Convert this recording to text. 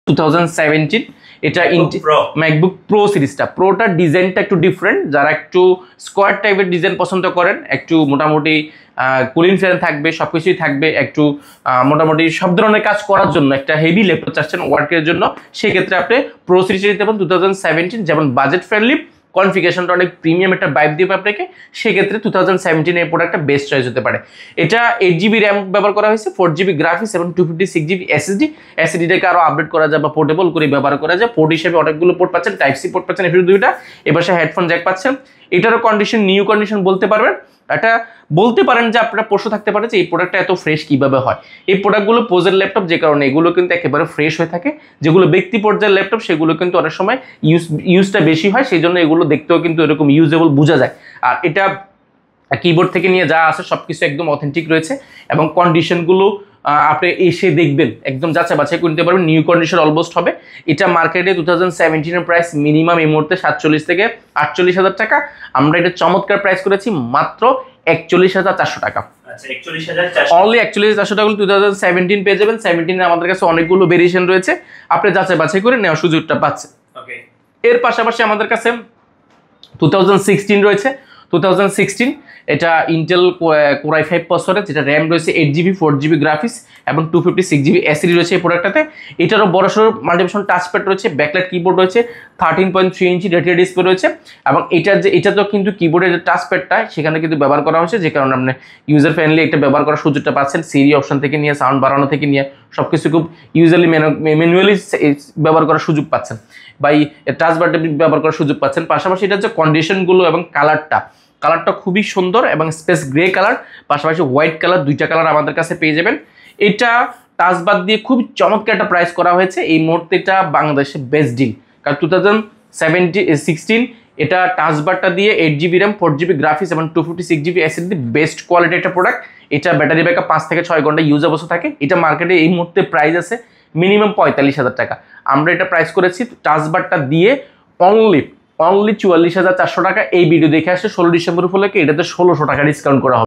2017 এটা MacBook pro সিরিজটা। প্রোটার ডিজাইনটা একটু ডিফারেন্ট, যারা একটু স্কোয়ার টাইপের ডিজাইন পছন্দ করেন, একটু মোটামুটি কুলিং ফ্যান থাকবে, সবকিছুই থাকবে, একটু মোটামুটি সব ধরনের কাজ করার জন্য একটা হেভি ল্যাপটপ চাচ্ছেন ওয়ার্কের জন্য, সেক্ষেত্রে আপনি প্রো সিরিজটা নিতে পারেন 2017, যেমন বাজেট ফ্রেন্ডলি, কনফিগারেশনটা অনেক প্রিমিয়াম একটা ভাইব দিবে আপনাকে, সেক্ষেত্রে 2017 এর প্রোডাক্টটা বেস্ট চয়েস হতে পারে। এটা 8GB র্যাম ব্যবহার করা হয়েছে, 4GB গ্রাফিক্স এবং 256GB এসএসডিটাকে আরও আপডেট করা যায় বা পোর্টেবল করে ব্যবহার করা যায়। পোর্ট হিসেবে অনেকগুলো পোর্ট পাচ্ছেন, টাইপ সি পোর্ট পাচ্ছেন, এফ দুইটা, এবার সে হেডফোন জ্যাক পাচ্ছেন। এটারও কন্ডিশন নিউ কন্ডিশন বলতে পারবেন, এটা বলতে পারেন যে আপনারা প্রশ্ন থাকতে পারে যে এই প্রোডাক্টটা এত ফ্রেশ কিভাবে হয়। এই প্রোডাক্টগুলো পোজের ল্যাপটপ, যে কারণে এগুলো কিন্তু একেবারে ফ্রেশ হয়ে থাকে। যেগুলো ব্যক্তি পর্যায়ের ল্যাপটপ সেগুলো কিন্তু অনেক সময় ইউজটা বেশি হয়, সেই জন্য এগুলো দেখতেও কিন্তু এরকম ইউজেবল বোঝা যায়। আর এটা কিবোর্ড থেকে নিয়ে যা আছে সবকিছু একদম অথেন্টিক রয়েছে, এবং কন্ডিশনগুলো আপনি এসে দেখবেন, একদম যাচাই বাছাই করতে পারবেন, নিউ কন্ডিশন অলমোস্ট হবে। এটা মার্কেটে 2017 প্রাইস মিনিমাম এই মুহূর্তে 47 থেকে 48,000 টাকা। আমরা এটা চমৎকার প্রাইস করেছি মাত্র 41,400 টাকা। অনলি 41,400 টাকা 2017 পেয়ে যাবেন। 17 আমাদের কাছে অনেকগুলো ভেরিয়েশন রয়েছে, আপনি যাচাই বাছাই করে নেওয়ার সুযোগটা পাচ্ছেন। এর পাশাপাশি আমাদের কাছে 2016 রয়েছে। 2016 এটা ইন্টেল Core i5 প্রসেসরে, যেটা র্যাম রয়েছে 8GB, 4GB গ্রাফিক্স এবং 256GB এসএসডি রয়েছে এই প্রোডাক্টটাতে। এটারও বড়সড় মাল্টিফাংশন টাচপ্যাড রয়েছে, ব্যাকলাইট কিবোর্ড রয়েছে, 13.3 ইঞ্চি রেটিনা ডিসপ্লে রয়েছে, এবং এটাতেও কিন্তু কিবোর্ডের যে টাচপ্যাডটা সেখানে কিন্তু ব্যবহার করা হয়েছে, যে কারণে আপনি ইউজার ফ্রেন্ডলি একটা ব্যবহার করার সুযোগটা পাচ্ছেন। সিরি অপশন থেকে নিয়ে সাউন্ড বাড়ানো থেকে নিয়ে সবকিছু খুব ইউজারলি ম্যানুয়ালি ব্যবহার করার সুযোগ পাচ্ছেন, বা এই টাচপ্যাড ব্যবহার করার সুযোগ পাচ্ছেন। পাশাপাশি এটা যে কন্ডিশনগুলো এবং কালারটা খুবই সুন্দর এবং স্পেস গ্রে কালার, পাশাপাশি হোয়াইট কালার, দুইটা কালার আমাদের কাছে পেয়ে যাবেন। এটা টাচবাদ দিয়ে খুব চমৎকার একটা প্রাইস করা হয়েছে এই মুহূর্তে, এটা বাংলাদেশে বেস্ট ডিল। কারণ 2016 এটা টাচবারটা দিয়ে 8GB র্যাম, 4GB গ্রাফিক্স এবং 256GB এসএসডি, বেস্ট কোয়ালিটি একটা প্রোডাক্ট। এটা ব্যাটারি ব্যাকআপ 5 থেকে 6 ঘন্টা ইউজ অবস্থা থাকে। এটা মার্কেটে এই মুহূর্তে প্রাইস আছে মিনিমাম 45,000 টাকা। আমরা এটা প্রাইস করেছি টাচবারটা দিয়ে অনলি 44,400 টাকা। এই ভিডিও দেখে আসছে 16 ডিসেম্বর উপলক্ষে এটাতে 1,600 টাকা ডিসকাউন্ট করা হবে।